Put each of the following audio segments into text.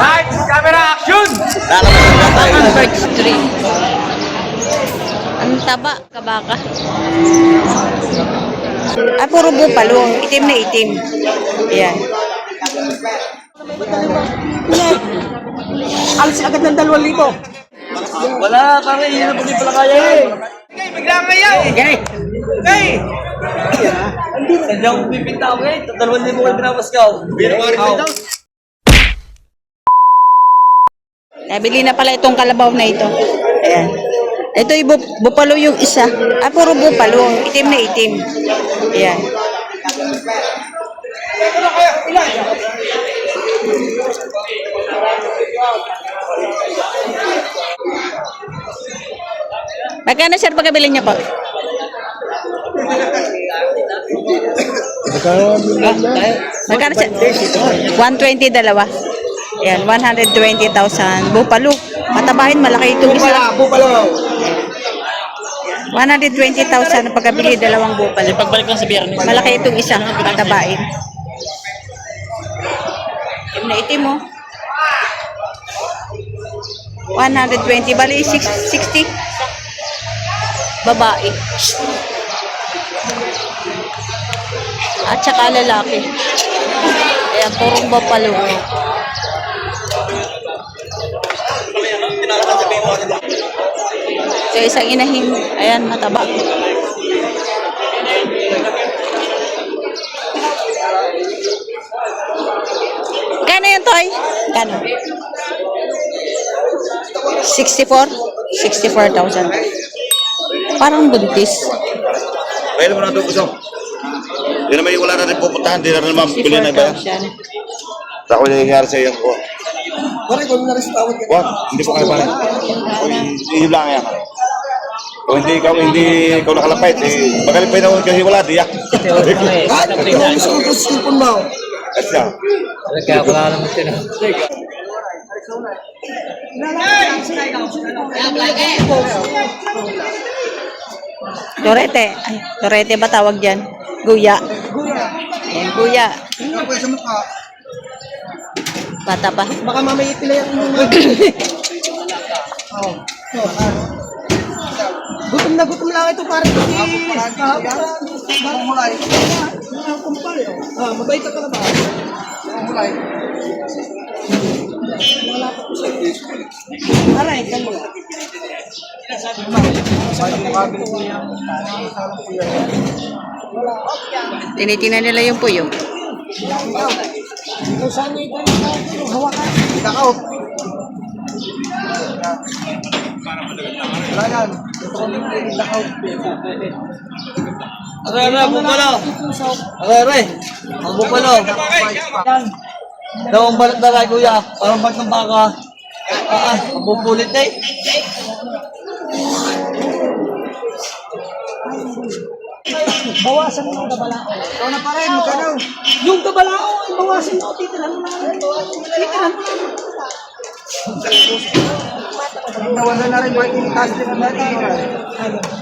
Lights, camera, action! Bird Street. Ang taba, kabaka. Ah, puro bupalo. Itim na itim. Ayan. Alis agad ng 2,000. Wala, pare, yun ang hindi pala kaya eh. Okay, bigla ngayaw! Okay! Okay! Sadyang pipinta ako eh. 2,000 kayo pinapaskaw. Nabili na pala itong kalabaw na ito. Ayan. Ito yung bupalo yung isa. Ah, puro bupalo. Itim na itim. Ayan. Magkano sir pagkabili niyo po? Magkano sir? 120 dalawa. Ayan, 120,000. Bupalo. Matabahin, malaki itong isa. Bupalo. 120,000 ang pagkabili, dalawang bupalo. Pagbalik lang sa biyernes. Malaki itong isa, matabahin. Itim na itim mo. 120, bali 60. Babae. At saka lalaki. Ayan, purong bupalo. So, isang inahin. Ayan, mataba. Kano yun, Toy? Kano? 64? 64,000. Parang buntis. Pwede mo na ito gusto. Hindi naman wala na rin pupuntahan. Hindi na naman pili na iba. 64,000. Sa ako nangyayari sa iyo ko. Pare, kung na rin sa tawad ka. Wag, hindi ko kaya pare. Iyo lang yan. Kung hindi ikaw nakalapit, magaling pa yun ako kasi wala, diyak. Kahit kung gusto ko sa cellphone mo. Kasi yan. Kaya wala naman sila. Torete. Ay, torete ba tawag dyan? Guya. Ayan, guya. Ano po sa mukha? Bata pa. Baka mamaya pila yung mga... Gutom na gutom lang ito pare. Parang mulay. Mabait ka na ba? Mulay. Aray, kan mo. Tinitingnan nila yung puyo. Saan niya ito? Hawakan. Itakaw. Layan. Itakaw. Aray, bupalo! Aray, ang bupalo! Daw ang balat na rin, kuya. Parang balat ng baka. Ang bubulit eh. Bawasan mo yung gabalao. Ikaw na pa rin, magkano? Yung gabalao, ang bawasan mo. Titiran mo na. Titiran mo na. Nawala na rin, boy. Taas din ang natin.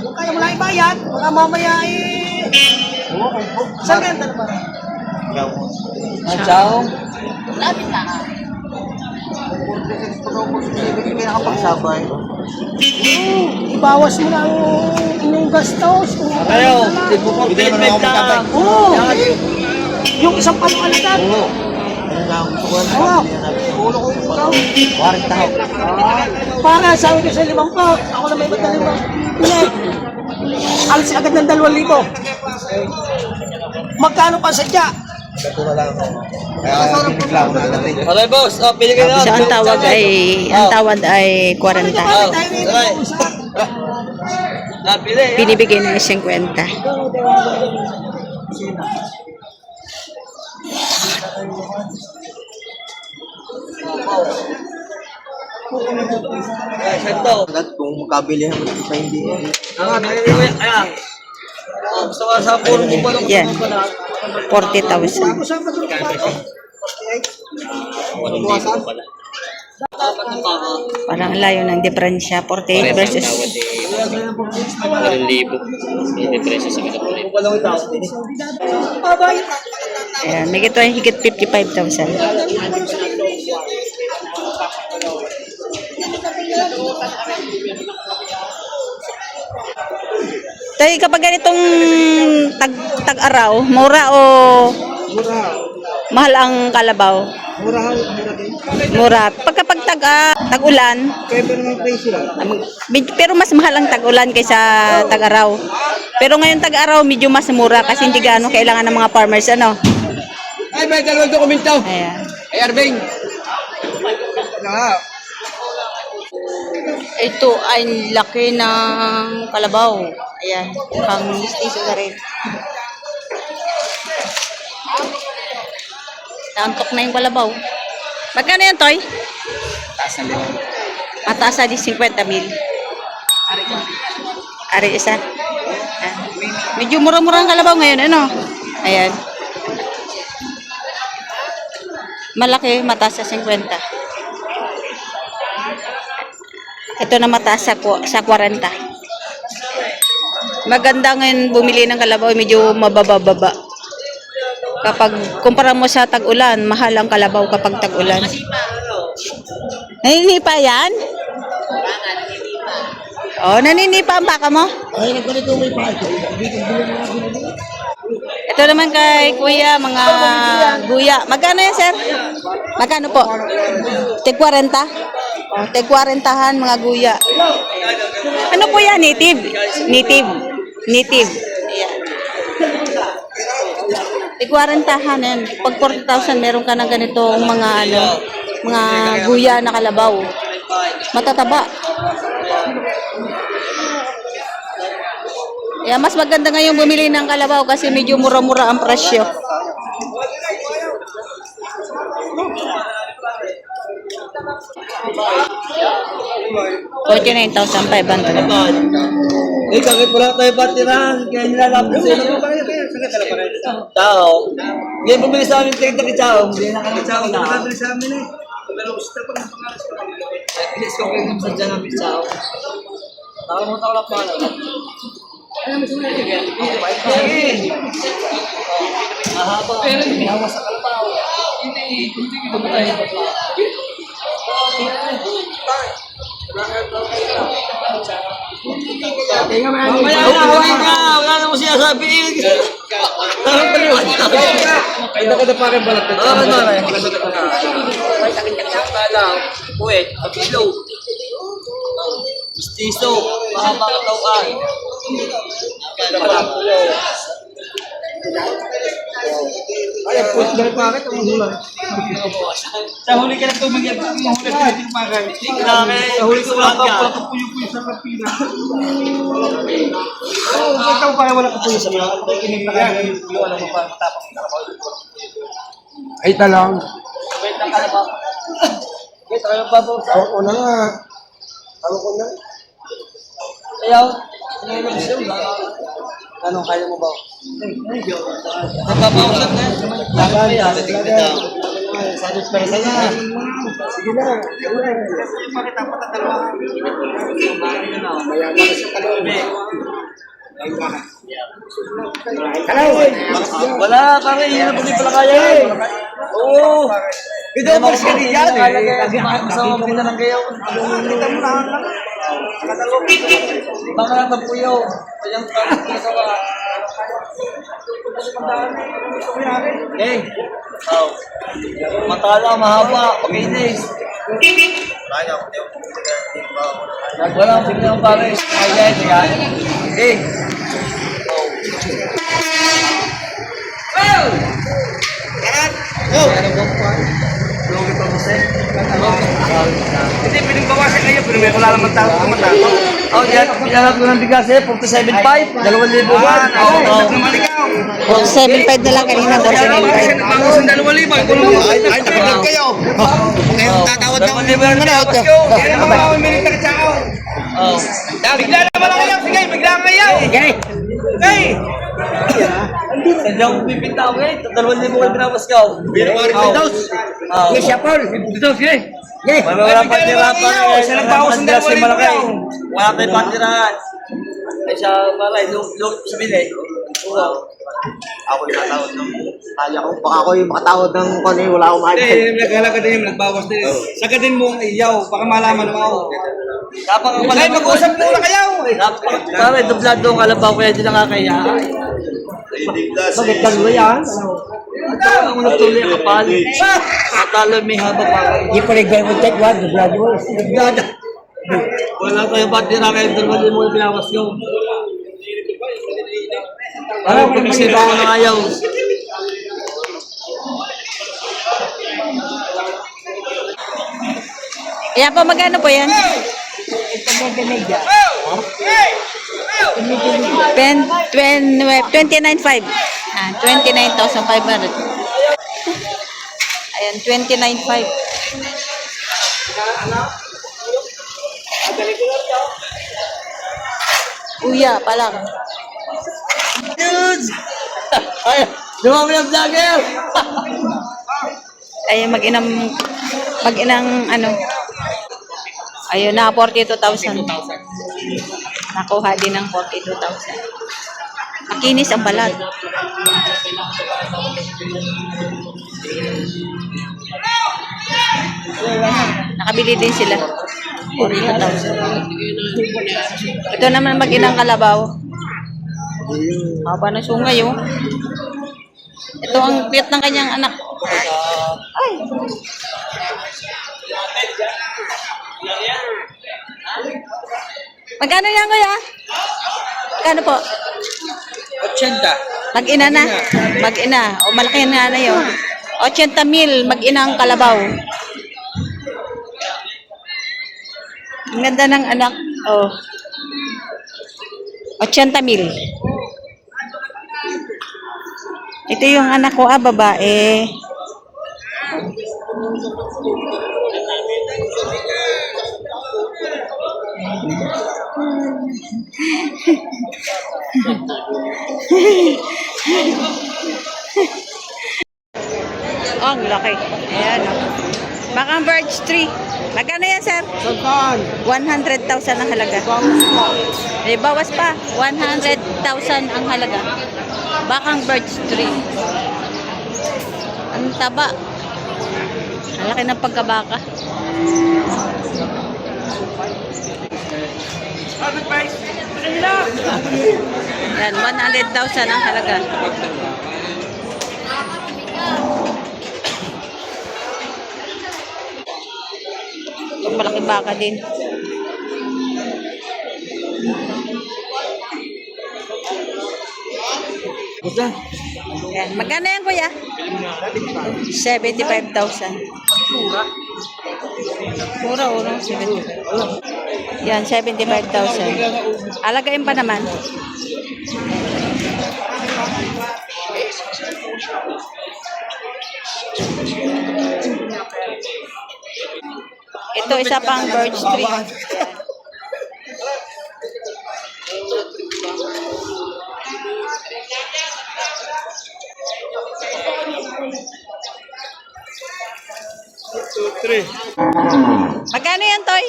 Huwag kayo wala ibayad. Baka mamaya eh. Saan ganda na ba? Ciao. Kaya nakapagsabay. Ibawas mo na ang inyong gastos. Ayaw, di po po payment na. Oo. Yung isang panualitan. Oo. Ulo ko yung ikaw. 40 tao. Para sabi ko sa 5 pa. Ako na may ba't na 5. Pinag. Alis agad ng 2,000. Magkano pa sadya? Aray, boss. Pili ka na. So, ang tawad ay 40. Aray. Pili. Binibigay na 50. Santo. Kung makabili mo sa hindi. Ayan. Gusto ka sa puro mo pa lang. Yan. 40,000. Parang layo ng diferensya. 48 versus 1,000. Hindi presyo sa mga puli. ayan, may higit 55,000. Tay, kapag ganitong tag-araw, mura o Mura. mahal ang kalabaw? Mura ha, mura din. Mura. Kapag tag-ulan, Kaya pa naman presyo. pero mas mahal ang tag-ulan kaysa tag-araw. Pero ngayon tag-araw, medyo mas mura kasi hindi gaano kailangan ng mga farmers, ano? Ay, may dalawang dokumento. Ayan. Ay, Arbing. Ito ay laki ng kalabaw. Ayan, pang mistiso na rin. Naantok na yung kalabaw. Magkano yan, Toy? Mataas na di 50 mil. Ari isa. Ah. Medyo mura-mura ang kalabaw ngayon, ano? Ayan. Malaki, mataas sa 50. Ito na mataas sa 40. Maganda ngayon bumili ng kalabaw, medyo mababa-baba. Kapag kumpara mo sa tag-ulan, mahal ang kalabaw kapag tag-ulan. Naninipa yan? Oh, naninipa ang baka mo? Ay, nagpanito may pa. Ito naman kay Kuya, mga guya. Magkano yan, sir? Magkano po? Tig 40? Oh, tig 40han, mga guya. Ano po yan? Native? Native. Native. Ayan. Tig 40han yan. Pag 40,000, meron ka ng ganitong mga, mga guya na kalabaw. Matataba. Yeah, mas maganda ngayon bumili ng kalabaw kasi medyo mura-mura ang presyo. $49,500. Eh, sakit pala tayo patirahan. Kaya nilalapit sa inyo. Sakit talaga pa rin. Tao. Ngayon bumili sa amin tignan kay Chao. Bumili na kami Chao na. Bumili sa amin eh. Pero gusto pa ng pangalas ko. Inis ko kayo sa dyan namin Chao. Nakalimutan ko lang pa. Ano mo sila? Sige. Mahaba. Pero hinawa sa kalabaw. Hindi ko ba tayo? Mamaya na, huwag ka. Wala na mo siya sabihin. Parang paliwanag. Kaya ka na parang balat. Oo, ano na. Ay, sakit-sakit na lang. Puwet, abilo. Mistiso, mahaba katawan. Ay, puwet na rin bakit ang hula. Sa huli ka na tumagyan, mahuli ka na pagay. Sa huli ko lang ka. Puyo-puyo sa kapila. Oo, ikaw pa wala ka puyo sa mga. Pakikinig na kaya yung alam mo pa matapos na ako. Ay, talang. Wait lang ka na ba? Wait, tayo ba po? Oo na nga. Ano ko na? Ayaw. Ngayon na gusto mo. Anong kaya mo ba? Nagpapausap na. Laban, sadot persa na. Sige na. Makita pa tatalawa. Mayaman sa kaloob. Wala, pare. Yun na pag pala kaya eh. Oo. Ito ang palis ka din yan eh. Masama mo kita ng gayaw. Kita mo na lang. Baka lang magpuyaw. Kanyang kasawa. Eh. Oh. Matala, mahaba. Pag-inis. Wala ang pagkakang pare. Kaya yan. Eh. Oh. Lugi pa mo sir. Hindi, pinagbawasan kayo. Pero may wala naman tao kumatato. Oh, yan. Pinalap ko ng bigas eh. 47.5. 2,000 buwan. Oo. 7.5 na lang kanina, 4.5. Bago sa 2,000. Ay, nakaglag kayo. Ngayon, tatawad na ako. 2,000 yan na. Yan ang mga umilit na katsakaw. Oh. Bigla naman ang ayaw. Sige, bigla ang ayaw. Okay. Hey! Sadya akong pipinta ako eh. 2,000 ko pinapas ka. Oh. Yes, siya, Paul. Dito, sige. Yeah. Wala pa tirapan. Siya nagbawas ng 2,000 malaki. daw. Wala tayong patirahan. Ay siya, pala, log sa bili. Ako yung natawad ng kaya ko. Baka ako yung makatawad ng kung wala akong mahal. Hindi, naghalaga din yung nagbawas din. Sagadin mo ang iyaw, baka malaman mo ako. Dapat ang malaman. Mag-usap muna kayo. Dapat, pare, dublado ang kalabaw kaya di nakakaya. Bakit dalawa yan? Ang nagtuloy ang kapal. Matalo may haba pa. Hindi pa rin mo check one, the blood was. Wala tayo ba't di na kayo dalawa din mo yung pinawas ko. Parang pag-isip ako ng ayaw. Ayan po, magkano po yan? 29.5. Ah, 29,500. Ayan, 29.5. Uya pa lang. Dudes! Ay, dumami ang vlogger! Ayun, mag-inang ano. Ayun na, 42,000. Nakuha din ng 42,000. Makinis ang balat. Nakabili din sila. 42,000. Ito naman mag-inang kalabaw. Haba ng sungay, oh. Ito ang cute ng kanyang anak. Ay! Magkano yan, kuya? Magkano po? 80. Mag-ina na. Mag-ina. O malaki na na yun. 80,000 mag-ina ang kalabaw. Ang ganda ng anak. Oh. 80,000. Ito yung anak ko, babae. Oh, ang laki. Ayan. Bakang birch tree. Magkano yan, sir? Saan? 100,000 ang halaga. Eh, bawas pa. 100,000 ang halaga. Bakang birch tree. Ang taba. Ang laki ng pagkabaka. Yan, 100,000 ang halaga. Ito, malaki baka din. Yan. Magkano yan, kuya? 75,000. Mura, uro. 75. Yan, 75,000. Alagain pa naman. Ito, isa pang birch tree. Magkano yan, Toy?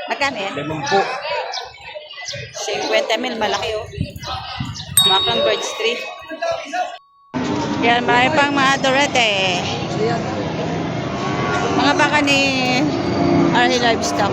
Magkano yan? 50,000, malaki, oh. Bakang birch tree. Yan, marami pang mga dorete. Mga baka ni RA Livestock.